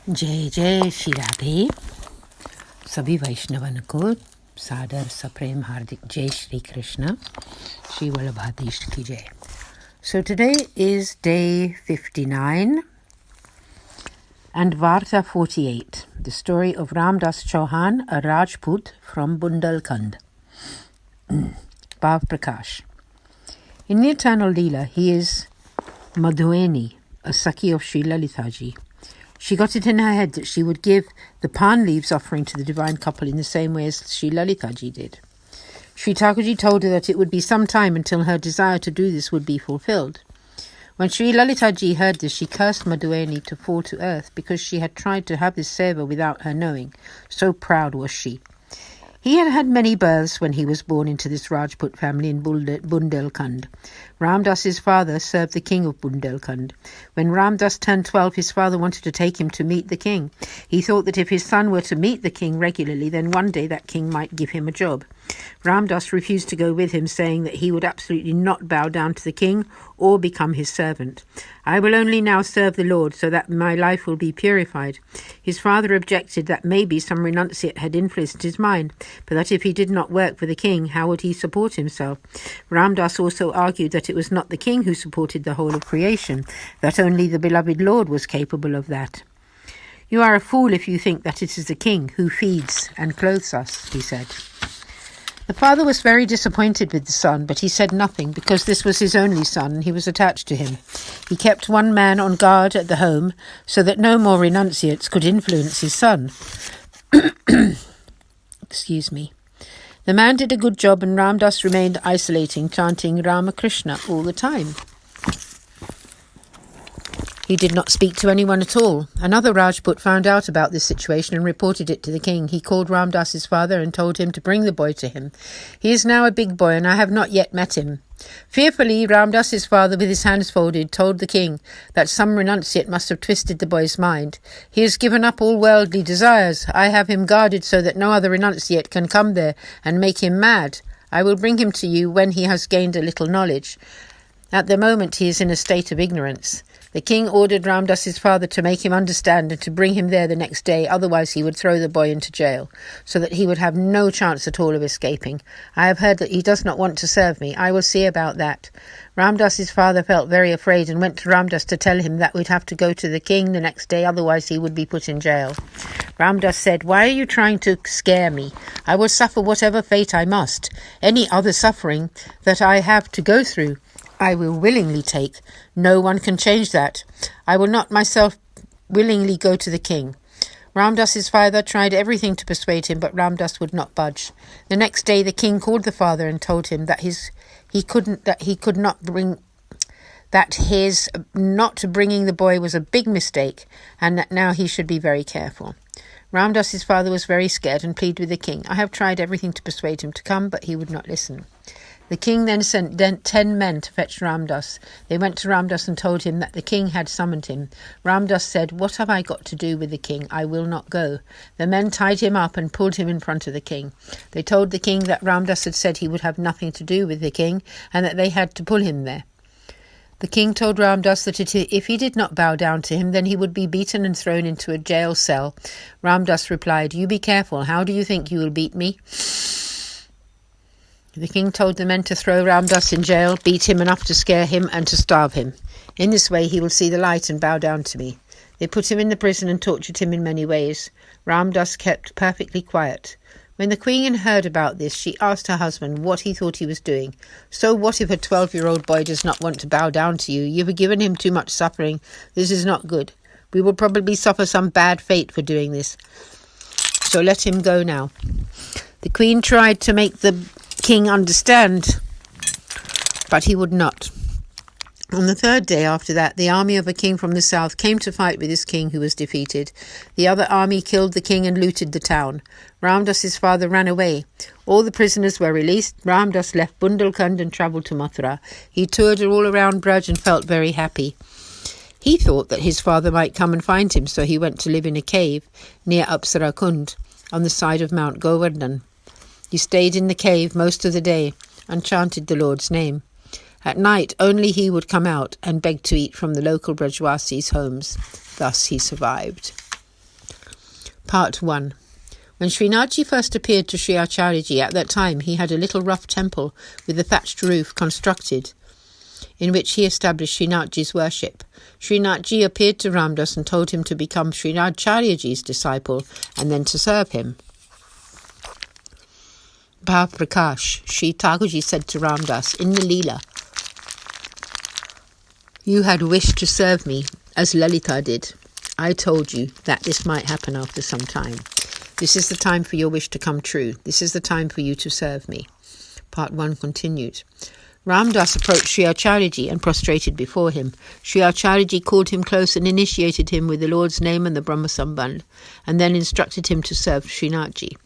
जय जय श्री राधे। सभी वैष्णवन को सादर सप्रेम हार्दिक जय श्री कृष्ण। श्री वल्लभाधीश की जय. So today is day 59 and Varta 48, the story of Ramdas Chauhan, a Rajput from Bundelkhand. Bhav Prakash. In the eternal Leela, he is Madhueni, a Sakhi of Sri Lalitaji. She got it in her head that she would give the pan leaves offering to the divine couple in the same way as Sri Lalitaji did. Sri Thakurji told her that it would be some time until her desire to do this would be fulfilled. When Sri Lalitaji heard this, she cursed Madhueni to fall to earth because she had tried to have this seva without her knowing. So proud was she. He had had many births when he was born into this Rajput family in Bundelkhand. Ramdas's father served the king of Bundelkhand. When Ramdas turned 12, his father wanted to take him to meet the king. He thought that if his son were to meet the king regularly, then one day that king might give him a job. Ramdas refused to go with him, saying that he would absolutely not bow down to the king or become his servant. I will only now serve the Lord so that my life will be purified. His father objected that maybe some renunciate had influenced his mind, but that if he did not work for the king, how would he support himself? Ramdas also argued that it was not the king who supported the whole of creation, that only the beloved Lord was capable of that. You are a fool if you think that it is the king who feeds and clothes us, he said. The father was very disappointed with the son, but he said nothing because this was his only son and he was attached to him. He kept one man on guard at the home so that no more renunciates could influence his son. Excuse me. The man did a good job and Ramdas remained isolating, chanting Ramakrishna all the time. He did not speak to anyone at all. Another Rajput found out about this situation and reported it to the king. He called Ramdas's father and told him to bring the boy to him. He is now a big boy and I have not yet met him. Fearfully, Ramdas's father, with his hands folded, told the king that some renunciate must have twisted the boy's mind. He has given up all worldly desires. I have him guarded so that no other renunciate can come there and make him mad. I will bring him to you when he has gained a little knowledge. At the moment he is in a state of ignorance. The king ordered Ramdas's father to make him understand and to bring him there the next day, otherwise he would throw the boy into jail, so that he would have no chance at all of escaping. I have heard that he does not want to serve me. I will see about that. Ramdas's father felt very afraid and went to Ramdas to tell him that we'd have to go to the king the next day, otherwise he would be put in jail. Ramdas said, "Why are you trying to scare me? I will suffer whatever fate I must. Any other suffering that I have to go through, I will willingly take. No one can change that. I will not myself willingly go to the king." Ramdas's father tried everything to persuade him, but Ramdas would not budge. The next day the king called the father and told him that his not bringing the boy was a big mistake and that now he should be very careful. Ramdas's father was very scared and pleaded with the king. I have tried everything to persuade him to come, but he would not listen. The king then sent 10 men to fetch Ramdas. They went to Ramdas and told him that the king had summoned him. Ramdas said, "What have I got to do with the king? I will not go." The men tied him up and pulled him in front of the king. They told the king that Ramdas had said he would have nothing to do with the king and that they had to pull him there. The king told Ramdas that if he did not bow down to him, then he would be beaten and thrown into a jail cell. Ramdas replied, "You be careful. How do you think you will beat me?" The king told the men to throw Ramdas in jail, beat him enough to scare him and to starve him. In this way he will see the light and bow down to me. They put him in the prison and tortured him in many ways. Ramdas kept perfectly quiet. When the queen heard about this, she asked her husband what he thought he was doing. "So what if a 12-year-old boy does not want to bow down to you? You have given him too much suffering. This is not good. We will probably suffer some bad fate for doing this. So let him go now." The queen tried to make the king understand, but he would not. On the third day after that, the army of a king from the south came to fight with this king who was defeated. The other army killed the king and looted the town. Ramdas's father ran away. All the prisoners were released. Ramdas left Bundelkhand and travelled to Mathura. He toured all around Vraja and felt very happy. He thought that his father might come and find him, so he went to live in a cave near Apsarakund on the side of Mount Govardhan. He stayed in the cave most of the day and chanted the Lord's name. At night only he would come out and beg to eat from the local Brajwasis' homes. Thus he survived. Part 1. When Srinathji first appeared to Sri Acharyaji, at that time he had a little rough temple with a thatched roof constructed, in which he established Srinathji's worship. Srinathji appeared to Ramdas and told him to become Srinacharyaji's disciple and then to serve him. Bhav Prakash, Sri Thakurji said to Ramdas, in the Leela, you had wished to serve me as Lalita did. I told you that this might happen after some time. This is the time for your wish to come true. This is the time for you to serve me. Part 1 continued. Ramdas approached Sri Acharyaji and prostrated before him. Sri Acharyaji called him close and initiated him with the Lord's name and the Brahma Sambandh, and then instructed him to serve Srinathji.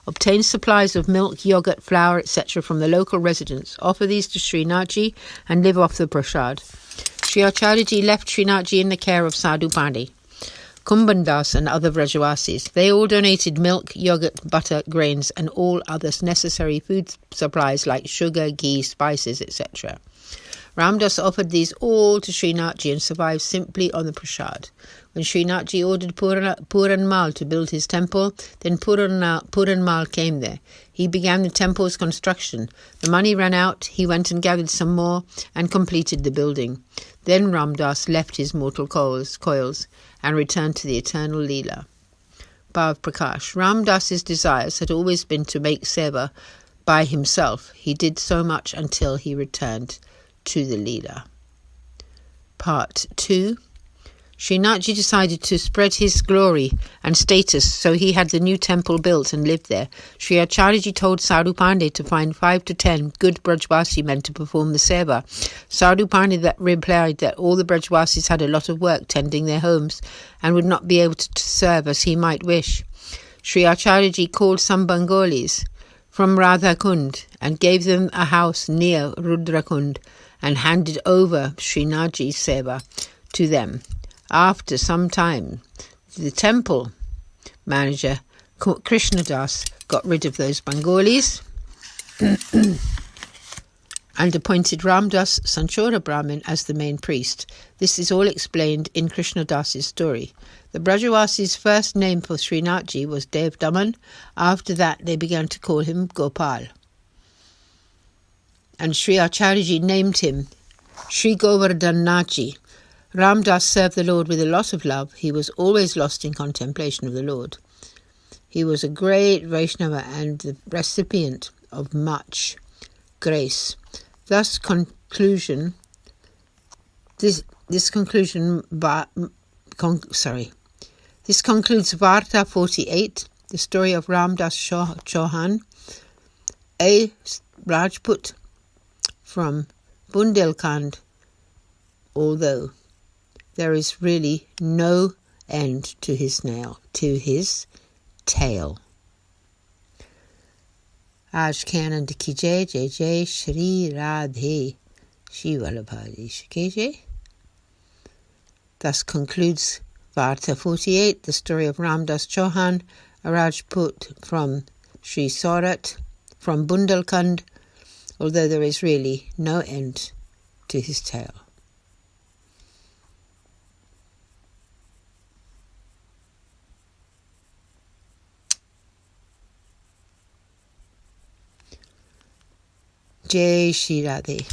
Obtain supplies of milk, yogurt, flour, etc. from the local residents. Offer these to Srinathji and live off the prasad. Sri Acharyaji left Srinathji in the care of Sadhu Pandey, Kumbhandas and other Vrajavasis. They all donated milk, yogurt, butter, grains and all other necessary food supplies like sugar, ghee, spices, etc. Ramdas offered these all to Srinathji and survived simply on the prasad. When Srinathji ordered Puran Mal to build his temple, then Puran Mal came there. He began the temple's construction. The money ran out. He went and gathered some more and completed the building. Then Ramdas left his mortal coils and returned to the eternal Leela. Bhav Prakash. Ramdas's desires had always been to make Seva by himself. He did so much until he returned to the Leela. Part 2. Srinathji decided to spread his glory and status, so he had the new temple built and lived there. Sri Acharyaji told Sadhu Pandey to find 5 to 10 good Brajvasi men to perform the seva. Sadhu Pandey replied that all the Brajvasis had a lot of work tending their homes and would not be able to serve as he might wish. Sri Acharyaji called some Bengalis from Radhakund and gave them a house near Rudrakund and handed over Srinathji's seva to them. After some time, the temple manager, Krishnadas, got rid of those Bengalis and appointed Ramdas Sanchora Brahmin as the main priest. This is all explained in Krishnadas's story. The Brajavasis' first name for Srinathji was Dev Daman. After that, they began to call him Gopal. And Sri Acharyaji named him Sri Govardhanaji. Ramdas served the Lord with a lot of love. He was always lost in contemplation of the Lord. He was a great Vaishnava and the recipient of much grace. This concludes Varta 48, the story of Ramdas Chauhan, a Rajput from Bundelkhand, although there is really no end to his tail. Aj ke Anand ki jai, jai jai Shri Radhe Shri Vallabhaji ke jai. Thus concludes Varta 48, the story of Ramdas Chauhan, a Rajput from Sri Surat, from Bundelkhand, although there is really no end to his tail. Jai Shri Radhe.